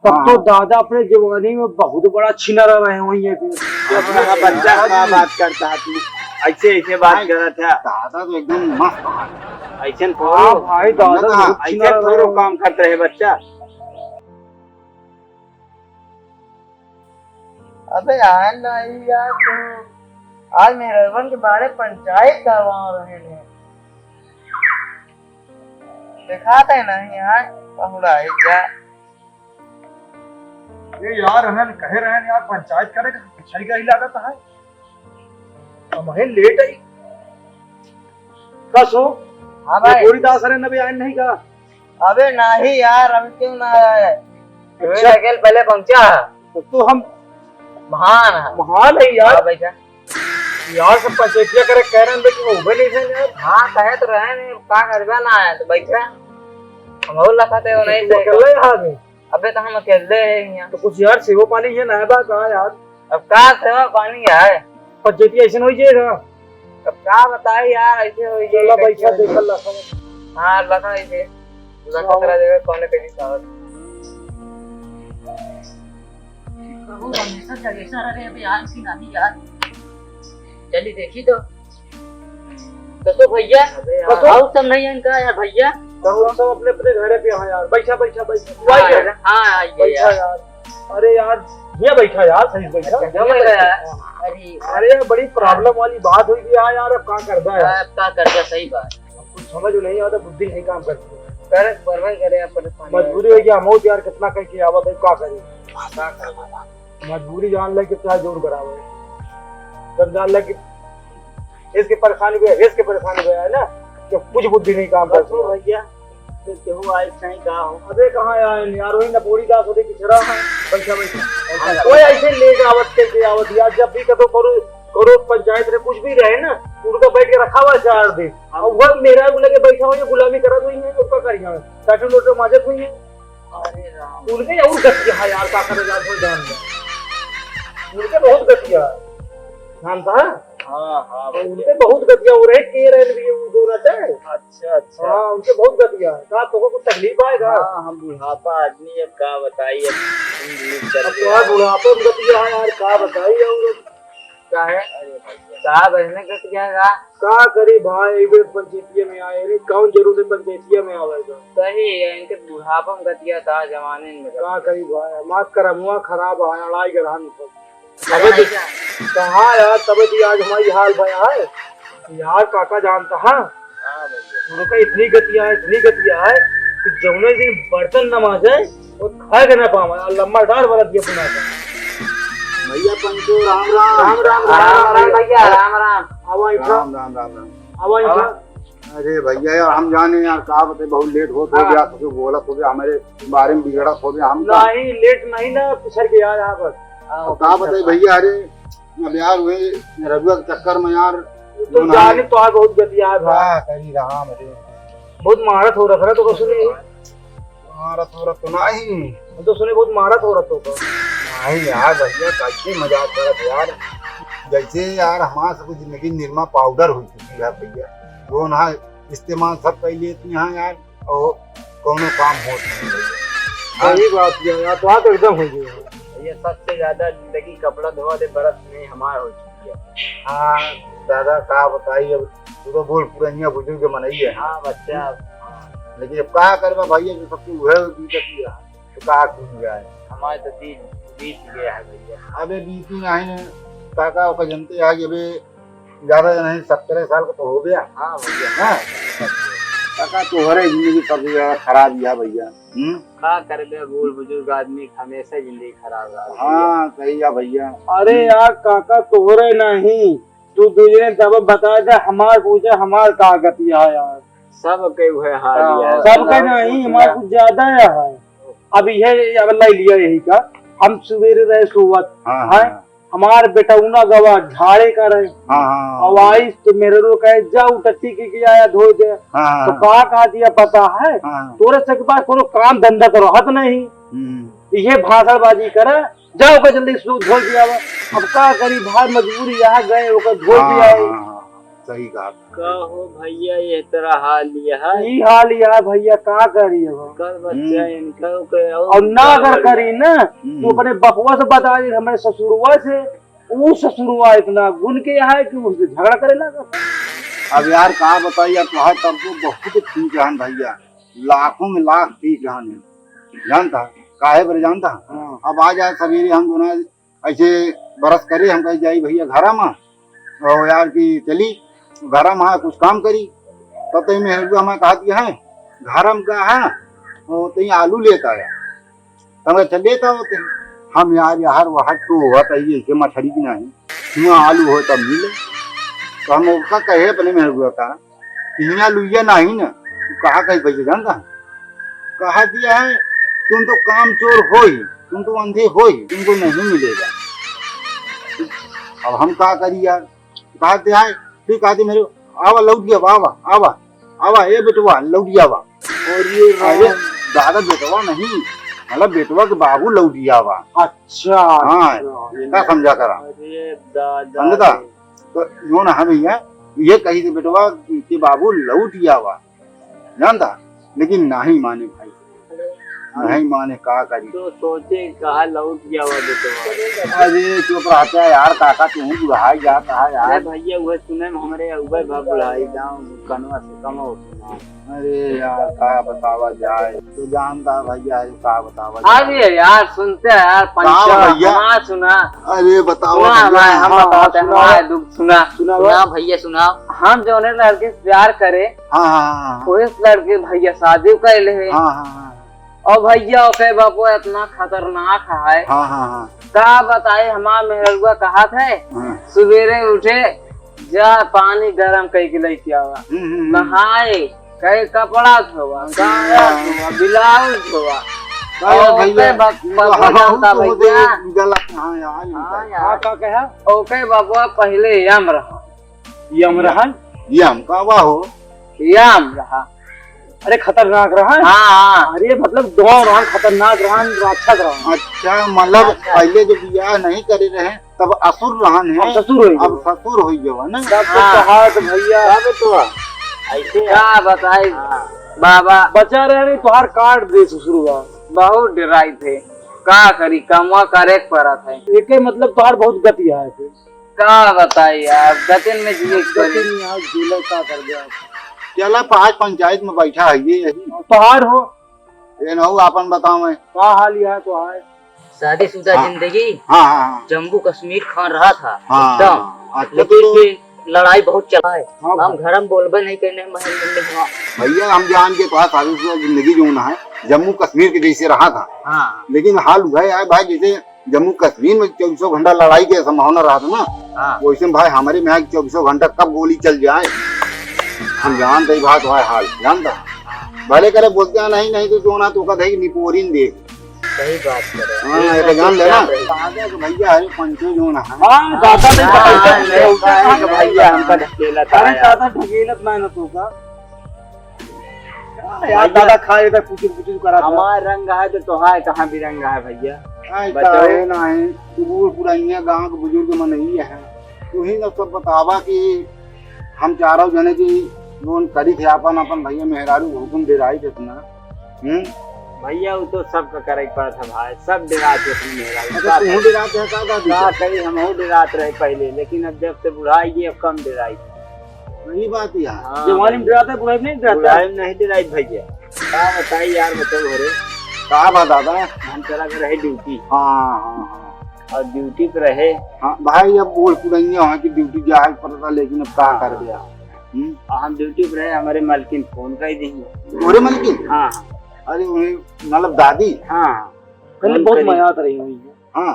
तब तो दादा अपने जवानी में बहुत बड़ा छिनर रहे हुई है। बच्चा क्या बात करता है तू? ऐसे ऐसे बात करत है। दादा तो एकदम मस्त है। ऐसे हाँ भाई दादा ऐसे थोड़ो काम करते है बच्चा। अबे यार नहीं यार, तो आज मेरे रवन के बारे में पंचायत करवा रहे हैं। दिखाते नहीं यार पहुड़ा है क्या? ये यार हमें कह रहे हैं यार पंचायत करेगा पिछड़ी का ही लागत है। हमें लेट आई कसो। हाँ भाई पूरी दास अरे नबी आयन नहीं का। अबे नहीं यार, अभी क्यों ना आया है? अच्छा पहले पहुंचा तो हम महान है। महान है यार। बैठा यार सब पंचायतिया करे कह रहे हैं लेकिन वो भी नहीं थे यार। हाँ कहे तो रहे नहीं, का करवा ना आया तो बैठा हम और लखाते हो नहीं तो अकेले यहाँ में। अबे तो हम अकेले हैं यहाँ। तो कुछ यार सेवा पानी ये ना बात कहा यार। अब का सेवा पानी है? पंचायती ऐसे हो जाएगा। अब का बताए यार, ऐसे हो चला पैसा देख ला। हाँ लखा ऐसे लखा तेरा जगह कौन कहीं साहब हमेशा जगह रहे अभी आज की नहीं यार। चली देखी तो भैया और सब नहीं है इनका यार भैया। तो सब अपने अपने घरे पे यहाँ यार। बैठा बैठा बैठा हाँ बैठा यार। अरे यार ये बैठा यार सही बैठा। अरे यार बड़ी प्रॉब्लम वाली बात हुई थी यार। अब क्या करता है? क्या करता? सही बात, कुछ समझ नहीं आता, बुद्धि नहीं काम करती। करे बर्बाद करे आप परेशानी। मजबूरी हो गया हम यार कितना कह के आवत है क्या करें। मजबूरी जान ले कि क्या जोर बराबर है। जब जान ले कि इसकी परेशानी भी है, इसकी परेशानी भी है ना, कि कुछ बुद्धि नहीं काम करती भैया। तो क्यों आज कहीं का हो? अबे कहाँ यार वही नपोरी दास होते किचरा बैठा बैठा कोई ऐसे ले आवत के आवत यार। जब भी कतो करो पंचायत में कुछ भी रहे ना उनका बैठ के रखा हुआ 4 दिन और वह मेरा लगे बैठा हुआ गुलामी करत हुई है। उसका करिया टाटू लोटो माजत हुई है। अरे राम उनके और गतिया है यार। का करे जान हो जान उनके बहुत गतिया जानता है। हाँ उनके बहुत गतिया हो रहे के रहे भी दोनों चाहे। अच्छा हाँ उनके बहुत गतिया है। का तो कुछ तकलीफ आएगा? हाँ हम बुढ़ापा आदमी है, का बताइए। अब यार बुढ़ापे में गतिया है यार। का बताइए और क्या है? कहा बहने कट जाएगा। का करी भाई एक पंचायतिया में आए रे कौन जरूर से पंचायतिया में आवेगा। सही है, इनके बुढ़ापा में गतिया था जमाने में। का करी भाई माफ करा मुआ खराब है अड़ाई गरान सब। कहाँ यार तबे तो आज हमारी हाल भया है यार। काका जानता है उनका इतनी गतिया है कि जौने दिन बर्तन नमाज है वो खा के न पावा लम्बा डाल वाला दिया पुना भैया पंचो राम राम राम राम राम राम भैया राम राम। राम राम राम राम। अरे भैया यार हम जाने यार का बताए बहुत लेट हो गया। तो बोला तो हमारे बारे में बिगड़ा हो गया। हम नहीं लेट नहीं ना पिछड़ के यार यहाँ पर का बताए भैया। अरे अब यार हुए रघुआ के चक्कर में यार तो जाने तो बहुत गतिया है भाई। करी रहा मेरे बहुत महारत हो रहा था तो सुने महारत हो रहा तो नहीं तो सुने बहुत महारत हो रहा तो नहीं यार भैया कैसे मजाक करत यार। जैसे यार हमारा सब जिंदगी निरमा पाउडर हो चुकी है भैया। वो ना इस्तेमाल सब कर लेते हैं यार और कोनो काम होता नहीं। सही बात यार तो आप एकदम हो गई ये सबसे ज्यादा जिंदगी कपड़ा धोवा दे बरस में हमार हो चुकी है। हाँ दादा का बताइए। अब तू तो बोल पुरानिया बुजुर्ग मनाइए। हाँ बच्चा लेकिन अब क्या करवा भैया जो सबकी वह बीती है तो का क्यों गया है। हमारे तो दिन बीत गया है भैया। अबे बीती नहीं काका का जनते आ अबे ज्यादा नहीं 17 साल का तो हो गया। हाँ भैया हाँ काका तो हरे जिंदगी सब ज्यादा खराब ही है भैया। क्या कर बे बूढ़ बुजुर्ग आदमी हमेशा जिंदगी खराब है। हाँ सही है भैया। अरे यार काका तोहरे नहीं तू दूसरे तब बताया था हमार पूछे हमार का गतिया है यार। सब के हुए हाल है। सबका नहीं हमारा कुछ ज्यादा है। अब ये अब लाई लिया यही का हम सवेरे रहे सोवत है हमार बेटा उना गवा झाड़े का रहे और आई तो मेरे रो कहे जाऊ टट्टी के आया धो दे तो कहा दिया पता है तोरे से के पास कोनो काम धंधा करो हत नहीं ये भाषणबाजी करे जाओ का जल्दी धो दिया। अब का करी भाई मजबूरी यहाँ गए धो दिया सही कहा। कहो भैया ये तरह हाल लिया है ई हाल यार भैया का करी अब कर बच्चा इनका के और ना अगर करी ना तो अपने बपुआ से बता दी हमारे ससुरवा से वो ससुरवा इतना गुण के है कि उससे झगड़ा करे लगा। अब यार कहा बताइए तुम्हारे तब तो बहुत ठीक है भैया, लाखों में लाख ठीक है जानता काहे पर जानता। अब आ जाए सवेरे हम दोनों ऐसे बरस करे हम कहीं जाई भैया घर में और यार की चली घर में कुछ काम करी तब तो मेहरुआ हमें कहा दिया है घर में का है तो तई आलू लेता है तब चल लेता होते हम यार वहाँ तो होता ही ऐसे मछली की नहीं वहाँ आलू हो तब मिले तो हम उसका कहे अपने मेहरुआ का यहाँ लुइया नहीं ना कहा कहीं पैसे जानता कहा दिया है तुम तो काम चोर हो ही, तुम तो अंधे हो ही, तुमको नहीं मिलेगा। अब हम क्या करी यार कहते हैं फिर कहते मेरे आवा लौट गया आवा आवा आवा ये बेटवा लौट गया आवा और ये अरे दादा बेटवा नहीं मतलब बेटवा के बाबू लौट गया आवा। अच्छा हाँ क्या समझा करा अरे दादा समझता तो यो ना हम ये कही थे बेटवा के बाबू लौट गया आवा जानता लेकिन नहीं माने भाई नहीं माने का करी तो सोचे कहा लौट गया हुआ बेटवा। अरे चुप रहता है यार काका तू बुढ़ाई जाता है अरे यार। भैया वो सुने में हमारे उबे भाग बुढ़ाई गाँव कनवा से कमा अरे यार का बतावा जाए तू जानता भैया का बतावा अरे यार सुनते हैं यार भैया? हाँ सुना अरे बताओ हम बताते हैं हमारा दुख सुना सुना भैया सुना। हम जो लड़के से प्यार करे हाँ वो लड़के भैया शादी कैले है हाँ और भैया ओके बापू इतना खतरनाक है हाँ का बताए हमारा मेहरुआ कहा थे सवेरे उठे जा पानी गरम कई के लेके आवा नहाए कई कपड़ा धोवा गाया धोवा ब्लाउज धोवा ओके बाबुआ पहले यम रहा यम रहन यम का वाह हो यम रहा अरे खतरनाक रहन। हाँ अरे मतलब दो रहन खतरनाक रहन राक्षस रहन। अच्छा मतलब पहले जब बियाह नहीं करे रहे तब असुर रहन है ससुर हुई अब ससुर हो गया ना तो भैया तो ऐसे क्या बताए बाबा बचा रहे नहीं तुहार काट दे ससुरवा बहुत डराई थे का करी कमवा करे पड़ा था एक मतलब तुहार बहुत गति है का बताए यार गतिन में जिए गति नहीं है झूले का कर दिया चला पांच पंचायत में बैठा है ये यही तुहार हो ये ना हो अपन बताओ मैं का हाल यह तुहार शादीशुदा जिंदगी हाँ जम्मू कश्मीर खान रहा था हाँ एकदम अच्छा लेकिन फिर लड़ाई बहुत चला है हाँ, हम घर में बोलबे नहीं करने में भैया हम जान के तो शादीशुदा जिंदगी जो है जम्मू कश्मीर के जैसे रहा था हाँ लेकिन हाल हुआ है भाई जैसे जम्मू कश्मीर में 24 घंटा लड़ाई की संभावना रहा था ना हाँ वैसे भाई हमारे में 24 घंटा कब गोली चल जाए हम जानते ही बात है हाल जानता भले करे बोलते नहीं तो जो ना तो कहते है निपोरिन दे सही बात कर हाँ ये जान लेना भैया है पंचो जो ना हाँ दादा नहीं भैया हमका ढकेला था अरे दादा ढकेलत मेहनत होगा यार दादा खाए था कुछ करा था हमारा रंग है तो तोहार कहाँ भी रंग है भैया बताओ ना है बूढ़ पुरानिया गांव के बुजुर्ग मन ही है तू ही सब बतावा कि हम चारों जने की लोन करी थे अपन भैया मेहरारू हुकुम दे रही थे इतना भैया वो तो सबका करे पड़ा था भाई सब डरात थे मेरा तू डराते है का कहीं हम डरात रहे पहले लेकिन अब जब से बुढ़ाई गई अब कम डराई वही बात ही है जवानी में डराता है बुढ़ाई में नहीं डराता बुढ़ाई में नहीं डराई भैया क्या बताइए यार बताओ घरे का बात दादा हम चला कर रहे ड्यूटी हाँ और ड्यूटी पे रहे हाँ भाई अब बोल पुरानिया वहाँ की ड्यूटी जा पड़ता लेकिन अब क्या कर दिया और हम ड्यूटी पे रहे हमारे मालकिन फोन कर दी तोरे मलकिन हाँ अरे उन्हें मतलब दादी हाँ पहले बहुत मजा आता रही हुई हाँ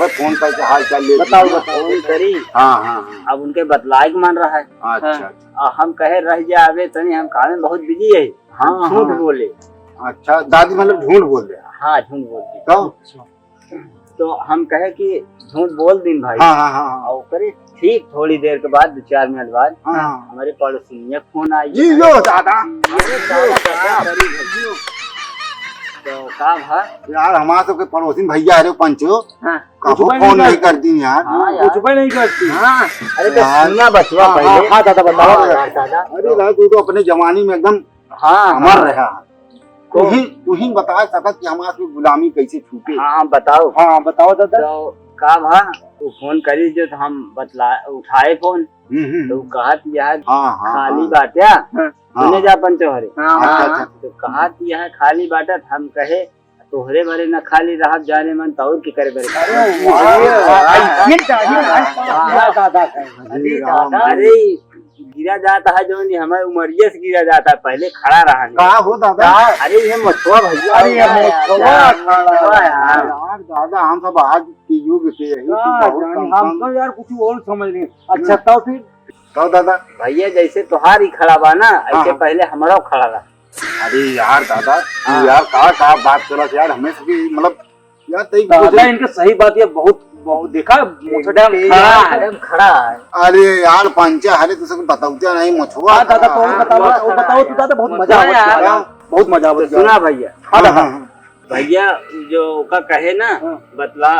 फोन करके हाल चाल ले बताओ फोन करी हाँ अब उनके बतलाए मान रहा है अच्छा और हम कहे रह जावे तनी हम काम में बहुत बिजी है हाँ झूठ बोले अच्छा दादी मतलब झूठ बोल रहे हाँ झूठ बोलती तो तो हम कहे कि झूठ बोल दिन भाई हाँ और करे ठीक थोड़ी देर के बाद 2-4 मिनट बाद हाँ हमारे पड़ोसी फोन आई जी लो दादा तो का भा यार हमारा सबके पड़ोसी भैया है रे पंचो, हाँ कबो कुछ फोन नहीं नहीं करती यार। हाँ यार कुछ भी नहीं करती। हाँ अरे तो यार। सुना बचवा हाँ, पहले हाँ दादा बताओ। हाँ, यार दादा अरे यार तू तो अपने जवानी में एकदम हाँ अमर रहा। तू ही बता सकत कि हमारा से गुलामी कैसे छूटे। हाँ बताओ हाँ बताओ दादा। तो का भा तू फोन करी जो तो हम बतला उठाए फोन तो कहत यार हाँ हाँ खाली बाट्या हाँ। सुने जा पंचो हरे हाँ अच्छा हाँ अच्छा तो कहत यह खाली बाटत हम कहे तोहरे भरे न खाली रहत जाने मन तौर की करे बरे ये चाहिए दादा अरे दादा अरे गिरा जाता है जो नहीं हमारे उमरिया से गिरा जाता है पहले खड़ा रहा नहीं। कहा हो दादा? अरे ये मछुआ भैया अरे ये मछुआ मछुआ यार यार दादा हम सब आज के युग से यही तो बहुत कम हमको यार कुछ और समझ नहीं। अच्छा तो फिर तो दादा। भैया जैसे तोहार ही खड़ा बा ना ऐसे हाँ। पहले हमारा खड़ा रहा। अरे यार दादा हाँ। तू यार कहा बात करत यार हमें सभी मतलब यार तई दादा इनके सही बात ये बहुत बहुत देखा मोछड़ा खड़ा है। एकदम खड़ा है अरे यार पंचा हरे तुझे बताऊते नहीं मछुआ। हाँ दादा तो बताओ तू दादा बहुत मजा मछुआ यार। आवत बहुत मजा तो आवत सुना भैया हाँ दादा भैया जो का कहे ना हाँ। बतला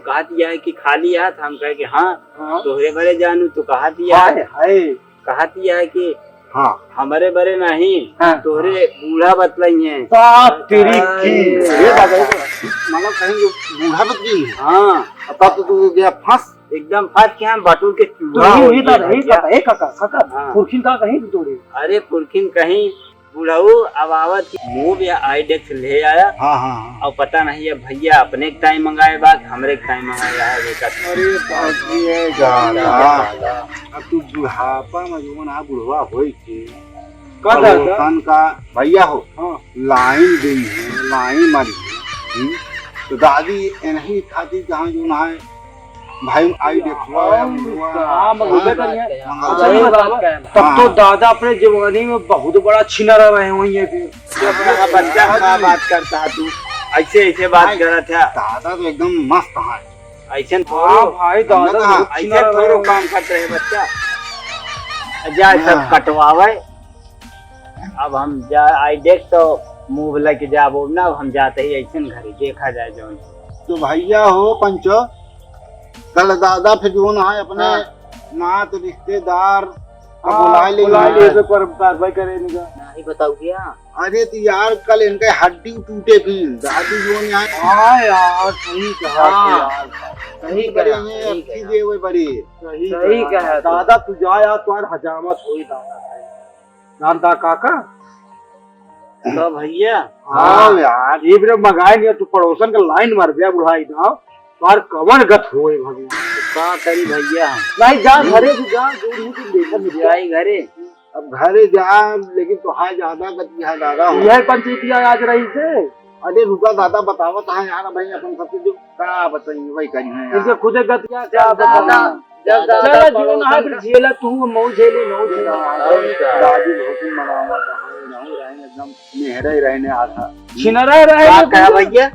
कहा दिया है कि खाली है हम कहे कि हाँ हाँ। तोहरे बरे जानू तो कहा दिया हाय है हाय कहा दिया है कि हाँ हमारे बरे नहीं हाँ। तोहरे बूढ़ा बतलाई है बाप तेरी की ये दादा मतलब कहीं बूढ़ा बच्ची हाँ तब तो तू गया फंस। एकदम फट के हम बटूर के तो चूल्हा हो ये गया दादा ये भैया। काका ये काका हाँ। पुरखिन का कहीं तोड़े अरे पुरखिन कहीं बुढ़ाऊ अब आवत मुंह या आईडेक्स ले आया हाँ हाँ हाँ। और पता नहीं है भैया अपने के टाइम मंगाए बात हमरे के टाइम मंगाया है बेटा अरे बाजी है दादा अब तू बुढ़ापा में जो ना बुढ़वा होई थी का दादा पड़ोसन का भैया हो हाँ लाइन गई है लाइन मारी है तो दादी इन्हीं खातिर जहाँ जो ना है भाई आई देखवा हाँ मंगोबे करिए सही बात कहे तब तो दादा अपने जवानी में बहुत बड़ा छिनरा रहे हुए हैं फिर अपना बच्चा क्या बात करता है तू ऐसे ऐसे बात कर रहा था दादा तो एकदम मस्त है। ऐसे हाँ थोड़ो भाई दादा हाँ, बहुत ऐसे छिनरा थोड़ो रहे काम करते है बच्चा जा सब कटवावे अब हम जा आई देख तो मुंह लेके जा बोल ना हम जाते ही ऐसे घरे देखा जाए जो तो भैया हो पंचो कल दादा फिर जो ना है अपने नात रिश्तेदार का बुला ले ले पर कार्रवाई करे निका नहीं बताओ क्या अरे तो यार कल इनके हड्डी टूटे फिर दादी जो ना है हाँ यार सही कहा हाँ। यार सही करे हैं अच्छी दे हुए बड़ी सही कहा दादा तू जा यार तुम्हार हजामत होई दादा दादा काका तो भैया हाँ यार ये भी मंगाए नहीं तू पड़ोसन का लाइन मार दिया बुढ़ाई ना बार कवन गत होए भगवान का करी भैया नहीं जा घरे से जा दूर हूँ तुम देखा नहीं जाई घरे अब घरे जा लेकिन तो हाँ ज्यादा गति है दादा हो। यह पंचायतिया आज रही से अरे रुका दादा बतावत है यार भाई अपन सबसे जो का बताइए वही करी है इनके यार। खुदे गतिया क्या दादा जब चलो दादा जीवन है फिर झेला तू मऊ झेली मऊ झेला दादी बहुत ही मनावत है रहने एकदम मेहरे रहने आधा। छिनरा रहे क्या तो कहा भैया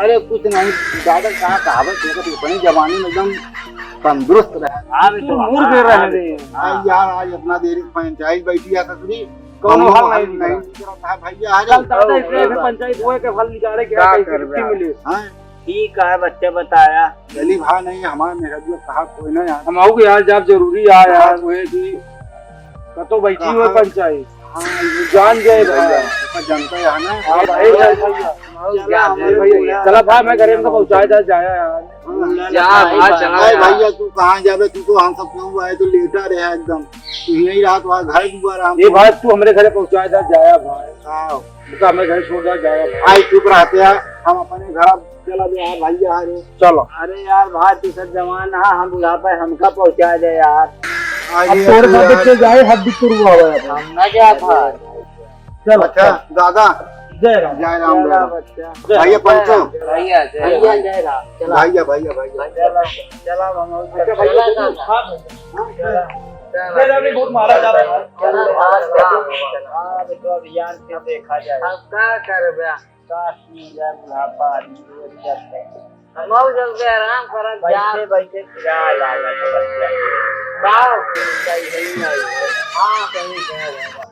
अरे कुछ नहीं दादा कहा कहावत है कि अपनी जवानी में एकदम तंदुरुस्त रहे। हाँ तू मुर्ग रहे आज यार आज अपना देरी पंचायत बैठी है ससुरी कौनो हल हल नहीं नहीं दिख रहा था भैया आज कल दादा इसलिए फिर पंचायत हुए के फल निकाले के क्या कैसे कर छुट्टी रहा? मिली हाँ ठीक है बच्चे बताया गली भा नहीं हमारे मेरा जो साहब कोई ना यार। हम आओगे यार जब जरूरी आ यार हुए कि कतो बैठी हुए पंचायत हाँ ये जान गए भैया उसका जनता है ना। हाँ भाई भैया चला भाई मैं घरे में पहुंचाया था जाया यार भैया तू कहाँ जावे तू तो हम सब क्यों आए तो लेटा रहा एकदम तू यही रहा तो घर दुआरा हम ये भाई तू हमारे घरे पहुंचाया था जाया भाई हाँ, तो हमें घर छोड़ जा जाया भाई भाई चुप रहते हैं हम अपने घर चला गया है भैया अरे चलो अरे यार भाई तू सब जवान है हम बुढ़ापा हमका पहुंचा दे यार अब तोड़ में बच्चे जाए हड्डी तुरवा हुआ है हम ना जा था चलो अच्छा दादा जय राम जय राम जय राम जय भैया पंचो भैया जय राम चला भैया भैया भैया चला जय राम बहुत मारा जा रहा है अभियान से देखा जाए अब क्या कर बुढ़ापा हम जब से आराम कर बैठे बैठे क्या लगा हाँ सही कह रहे